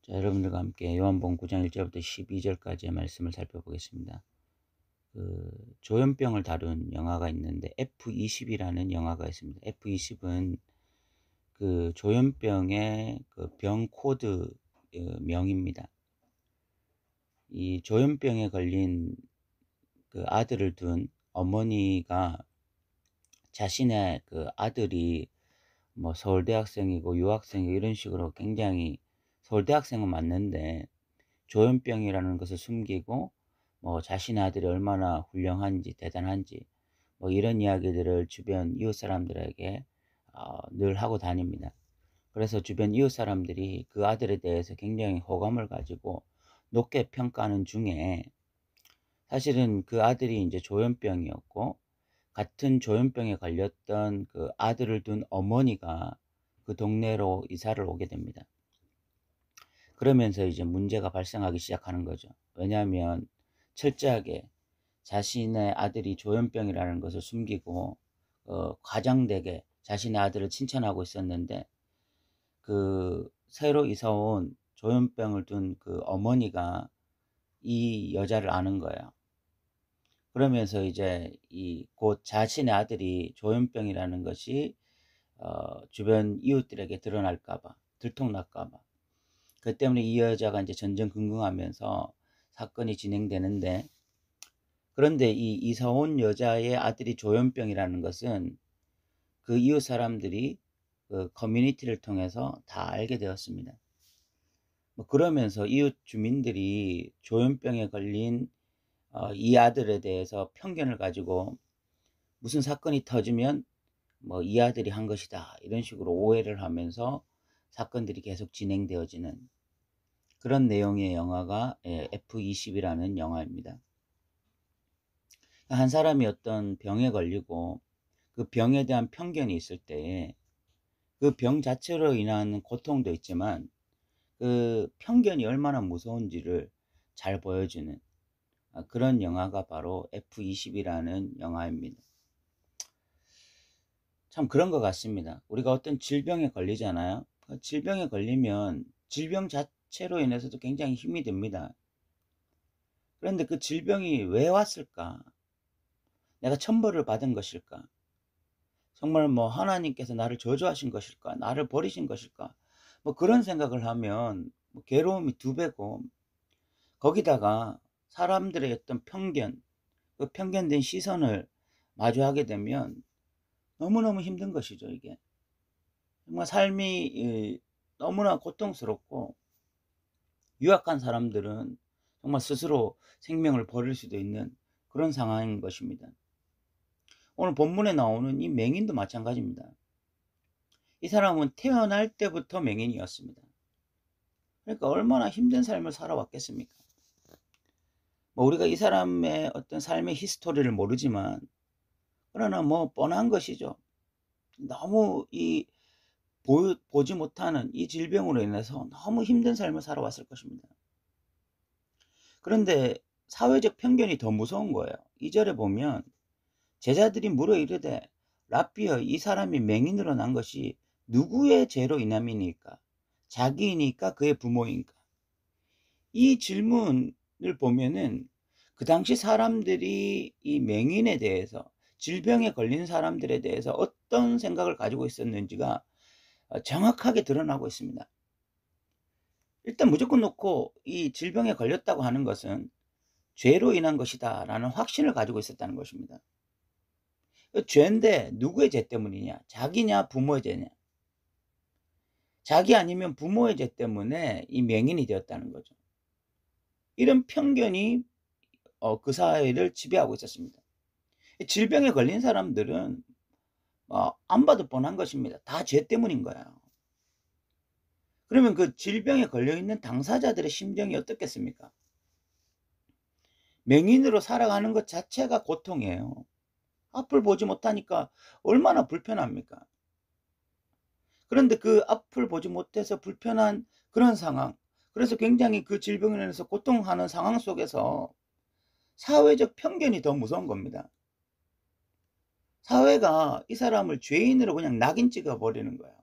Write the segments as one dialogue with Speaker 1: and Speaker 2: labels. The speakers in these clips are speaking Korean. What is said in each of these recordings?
Speaker 1: 자, 여러분들과 함께 요한복음 9장 1절부터 12절까지의 말씀을 살펴보겠습니다. 조현병을 다룬 영화가 있는데 F20이라는 영화가 있습니다. F20은 그 조현병의 그 병 코드 명입니다. 이 조현병에 걸린 그 아들을 둔 어머니가 자신의 그 아들이 뭐 서울대학생이고 유학생이고 이런 식으로 굉장히, 서울대학생은 맞는데 조현병이라는 것을 숨기고 뭐 자신의 아들이 얼마나 훌륭한지 대단한지 뭐 이런 이야기들을 주변 이웃 사람들에게 늘 하고 다닙니다. 그래서 주변 이웃 사람들이 그 아들에 대해서 굉장히 호감을 가지고 높게 평가하는 중에, 사실은 그 아들이 이제 조현병이었고 같은 조현병에 걸렸던 그 아들을 둔 어머니가 그 동네로 이사를 오게 됩니다. 그러면서 이제 문제가 발생하기 시작하는 거죠. 왜냐하면 철저하게 자신의 아들이 조현병이라는 것을 숨기고 과장되게 자신의 아들을 칭찬하고 있었는데, 그 새로 이사 온 조현병을 둔 그 어머니가 이 여자를 아는 거예요. 그러면서 이제 이 곧 자신의 아들이 조현병이라는 것이 주변 이웃들에게 드러날까 봐, 들통날까 봐, 그 때문에 이 여자가 이제 전전긍긍하면서 사건이 진행되는데, 그런데 이 이사 온 여자의 아들이 조현병이라는 것은 그 이웃 사람들이 그 커뮤니티를 통해서 다 알게 되었습니다. 뭐 그러면서 이웃 주민들이 조현병에 걸린 이 아들에 대해서 편견을 가지고 무슨 사건이 터지면 뭐 이 아들이 한 것이다 이런 식으로 오해를 하면서 사건들이 계속 진행되어지는 그런 내용의 영화가 F20이라는 영화입니다. 한 사람이 어떤 병에 걸리고 그 병에 대한 편견이 있을 때에 그 병 자체로 인한 고통도 있지만 그 편견이 얼마나 무서운지를 잘 보여주는 그런 영화가 바로 F20이라는 영화입니다. 참 그런 것 같습니다. 우리가 어떤 질병에 걸리잖아요. 그 질병에 걸리면 질병 자체로 인해서도 굉장히 힘이 듭니다. 그런데 그 질병이 왜 왔을까? 내가 천벌을 받은 것일까? 정말 뭐 하나님께서 나를 저주하신 것일까? 나를 버리신 것일까? 뭐 그런 생각을 하면 뭐 괴로움이 두 배고, 거기다가 사람들의 어떤 편견, 그 편견된 시선을 마주하게 되면 너무너무 힘든 것이죠, 이게. 정말 삶이 너무나 고통스럽고, 유약한 사람들은 정말 스스로 생명을 버릴 수도 있는 그런 상황인 것입니다. 오늘 본문에 나오는 이 맹인도 마찬가지입니다. 이 사람은 태어날 때부터 맹인이었습니다. 그러니까 얼마나 힘든 삶을 살아왔겠습니까? 뭐 우리가 이 사람의 어떤 삶의 히스토리를 모르지만, 그러나 뭐 뻔한 것이죠. 너무 보지 못하는 이 질병으로 인해서 너무 힘든 삶을 살아왔을 것입니다. 그런데 사회적 편견이 더 무서운 거예요. 2절에 보면 제자들이 물어 이르되 랍비여, 이 사람이 맹인으로 난 것이 누구의 죄로 인함이니까? 자기이니까 그의 부모인가? 이 질문을 보면은 그 당시 사람들이 이 맹인에 대해서, 질병에 걸린 사람들에 대해서 어떤 생각을 가지고 있었는지가 정확하게 드러나고 있습니다. 일단 무조건 놓고 이 질병에 걸렸다고 하는 것은 죄로 인한 것이다 라는 확신을 가지고 있었다는 것입니다. 죄인데 누구의 죄 때문이냐? 자기냐 부모의 죄냐? 자기 아니면 부모의 죄 때문에 이 맹인이 되었다는 거죠. 이런 편견이 그 사회를 지배하고 있었습니다. 질병에 걸린 사람들은 안 봐도 뻔한 것입니다. 다 죄 때문인 거예요. 그러면 그 질병에 걸려있는 당사자들의 심정이 어떻겠습니까? 맹인으로 살아가는 것 자체가 고통이에요. 앞을 보지 못하니까 얼마나 불편합니까? 그런데 그 앞을 보지 못해서 불편한 그런 상황, 그래서 굉장히 그 질병으로 인해서 고통하는 상황 속에서 사회적 편견이 더 무서운 겁니다. 사회가 이 사람을 죄인으로 그냥 낙인 찍어 버리는 거예요.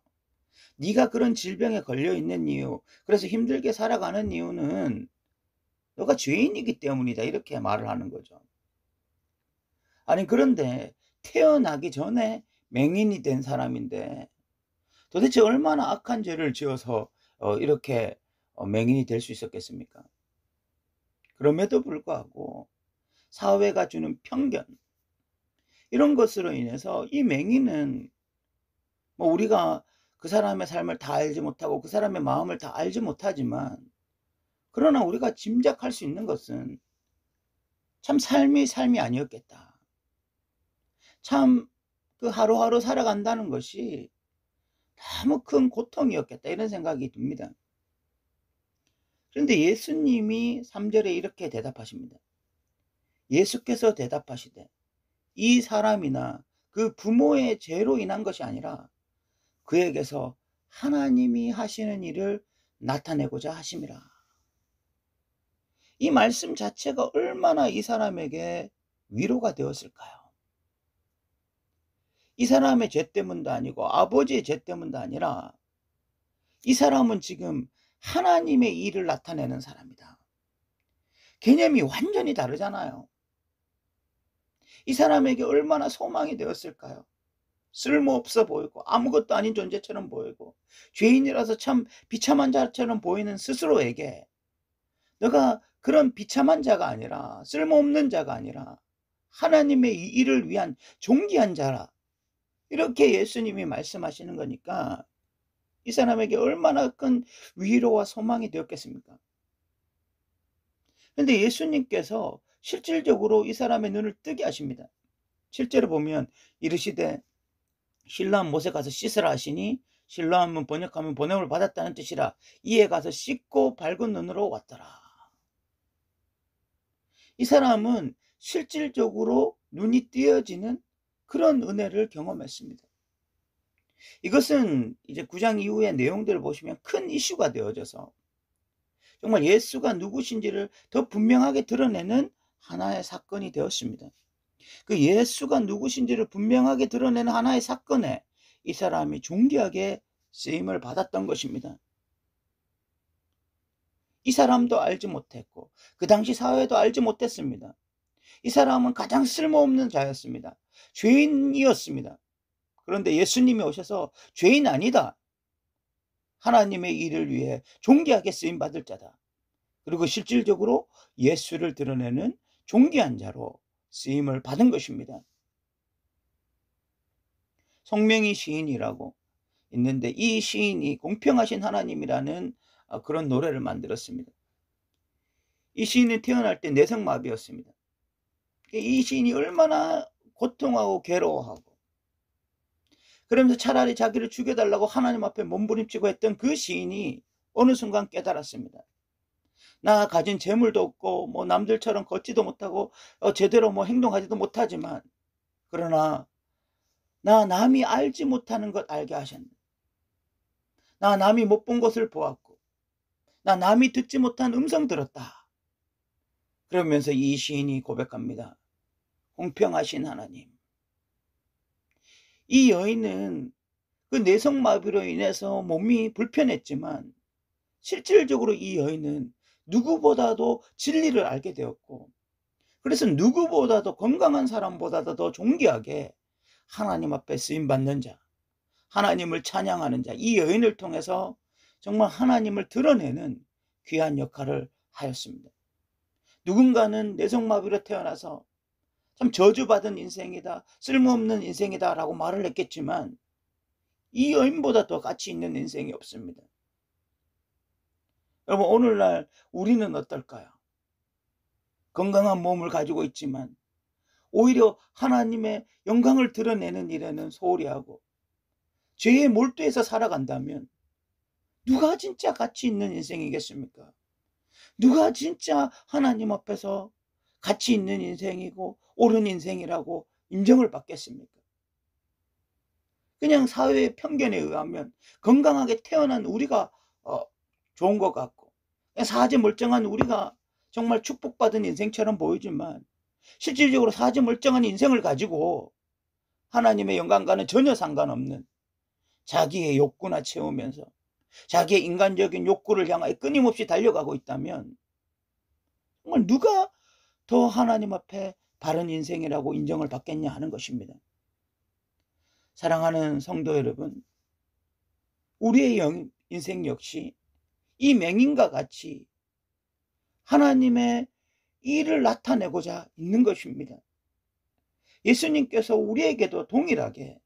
Speaker 1: 네가 그런 질병에 걸려 있는 이유, 그래서 힘들게 살아가는 이유는 너가 죄인이기 때문이다. 이렇게 말을 하는 거죠. 아니 그런데 태어나기 전에 맹인이 된 사람인데 도대체 얼마나 악한 죄를 지어서 이렇게 맹인이 될 수 있었겠습니까? 그럼에도 불구하고 사회가 주는 편견, 이런 것으로 인해서 이 맹인은 뭐 우리가 그 사람의 삶을 다 알지 못하고 그 사람의 마음을 다 알지 못하지만, 그러나 우리가 짐작할 수 있는 것은 참 삶이 아니었겠다. 참 그 하루하루 살아간다는 것이 너무 큰 고통이었겠다, 이런 생각이 듭니다. 그런데 예수님이 3절에 이렇게 대답하십니다. 예수께서 대답하시되 이 사람이나 그 부모의 죄로 인한 것이 아니라 그에게서 하나님이 하시는 일을 나타내고자 하심이라. 이 말씀 자체가 얼마나 이 사람에게 위로가 되었을까요? 이 사람의 죄 때문도 아니고 아버지의 죄 때문도 아니라 이 사람은 지금 하나님의 일을 나타내는 사람이다. 개념이 완전히 다르잖아요. 이 사람에게 얼마나 소망이 되었을까요? 쓸모없어 보이고 아무것도 아닌 존재처럼 보이고 죄인이라서 참 비참한 자처럼 보이는 스스로에게 너가 그런 비참한 자가 아니라 쓸모없는 자가 아니라 하나님의 이 일을 위한 존귀한 자라, 이렇게 예수님이 말씀하시는 거니까 이 사람에게 얼마나 큰 위로와 소망이 되었겠습니까? 그런데 예수님께서 실질적으로 이 사람의 눈을 뜨게 하십니다. 실제로 보면 이르시되 실로암 못에 가서 씻으라 하시니 실로암은 번역하면 보냄을 받았다는 뜻이라 이에 가서 씻고 밝은 눈으로 왔더라. 이 사람은 실질적으로 눈이 띄어지는 그런 은혜를 경험했습니다. 이것은 이제 9장 이후의 내용들을 보시면 큰 이슈가 되어져서 정말 예수가 누구신지를 더 분명하게 드러내는 하나의 사건이 되었습니다. 그 예수가 누구신지를 분명하게 드러내는 하나의 사건에 이 사람이 존귀하게 쓰임을 받았던 것입니다. 이 사람도 알지 못했고 그 당시 사회도 알지 못했습니다. 이 사람은 가장 쓸모없는 자였습니다. 죄인이었습니다. 그런데 예수님이 오셔서 죄인 아니다, 하나님의 일을 위해 존귀하게 쓰임받을 자다, 그리고 실질적으로 예수를 드러내는 존귀한 자로 쓰임을 받은 것입니다. 성명이 시인이라고 있는데 이 시인이 공평하신 하나님이라는 그런 노래를 만들었습니다. 이 시인은 태어날 때 뇌성마비였습니다. 이 시인이 얼마나 고통하고 괴로워하고 그러면서 차라리 자기를 죽여달라고 하나님 앞에 몸부림치고 했던 그 시인이 어느 순간 깨달았습니다. 나 가진 재물도 없고 뭐 남들처럼 걷지도 못하고 제대로 뭐 행동하지도 못하지만, 그러나 나 남이 알지 못하는 것 알게 하셨네. 나 남이 못 본 것을 보았고 나 남이 듣지 못한 음성 들었다. 그러면서 이 시인이 고백합니다. 공평하신 하나님. 이 여인은 그 뇌성마비로 인해서 몸이 불편했지만 실질적으로 이 여인은 누구보다도 진리를 알게 되었고, 그래서 누구보다도 건강한 사람보다도 더 존귀하게 하나님 앞에 쓰임받는 자, 하나님을 찬양하는 자, 이 여인을 통해서 정말 하나님을 드러내는 귀한 역할을 하였습니다. 누군가는 뇌성마비로 태어나서 참 저주받은 인생이다, 쓸모없는 인생이다 라고 말을 했겠지만 이 여인보다 더 가치 있는 인생이 없습니다. 여러분, 오늘날 우리는 어떨까요? 건강한 몸을 가지고 있지만 오히려 하나님의 영광을 드러내는 일에는 소홀히 하고 죄에 몰두해서 살아간다면 누가 진짜 가치 있는 인생이겠습니까? 누가 진짜 하나님 앞에서 가치 있는 인생이고 옳은 인생이라고 인정을 받겠습니까? 그냥 사회의 편견에 의하면 건강하게 태어난 우리가 좋은 것 같고 사지 멀쩡한 우리가 정말 축복받은 인생처럼 보이지만 실질적으로 사지 멀쩡한 인생을 가지고 하나님의 영광과는 전혀 상관없는 자기의 욕구나 채우면서 자기의 인간적인 욕구를 향하여 끊임없이 달려가고 있다면 정말 누가 더 하나님 앞에 바른 인생이라고 인정을 받겠냐 하는 것입니다. 사랑하는 성도 여러분, 우리의 인생 역시 이 맹인과 같이 하나님의 일을 나타내고자 있는 것입니다. 예수님께서 우리에게도 동일하게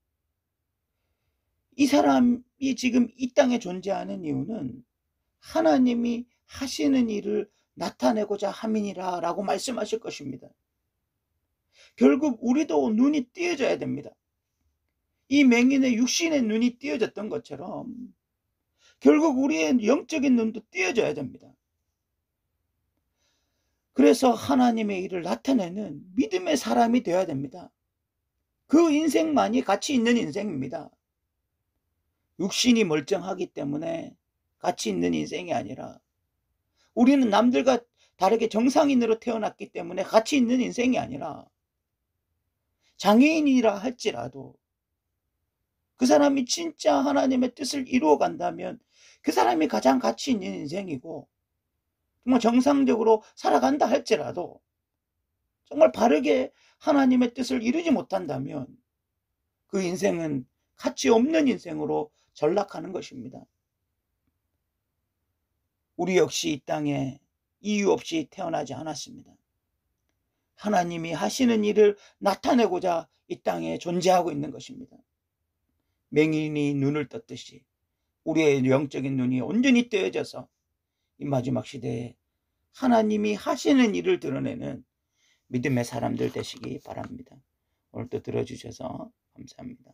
Speaker 1: 이 사람이 지금 이 땅에 존재하는 이유는 하나님이 하시는 일을 나타내고자 함이니라 라고 말씀하실 것입니다. 결국 우리도 눈이 띄어져야 됩니다. 이 맹인의 육신의 눈이 띄어졌던 것처럼 결국 우리의 영적인 눈도 띄어져야 됩니다. 그래서 하나님의 일을 나타내는 믿음의 사람이 되어야 됩니다. 그 인생만이 가치 있는 인생입니다. 육신이 멀쩡하기 때문에 가치 있는 인생이 아니라 우리는 남들과 다르게 정상인으로 태어났기 때문에 가치 있는 인생이 아니라 장애인이라 할지라도 그 사람이 진짜 하나님의 뜻을 이루어 간다면 그 사람이 가장 가치 있는 인생이고, 정말 정상적으로 살아간다 할지라도 정말 바르게 하나님의 뜻을 이루지 못한다면 그 인생은 가치 없는 인생으로 전락하는 것입니다. 우리 역시 이 땅에 이유 없이 태어나지 않았습니다. 하나님이 하시는 일을 나타내고자 이 땅에 존재하고 있는 것입니다. 맹인이 눈을 떴듯이 우리의 영적인 눈이 온전히 떼어져서 이 마지막 시대에 하나님이 하시는 일을 드러내는 믿음의 사람들 되시기 바랍니다. 오늘도 들어주셔서 감사합니다.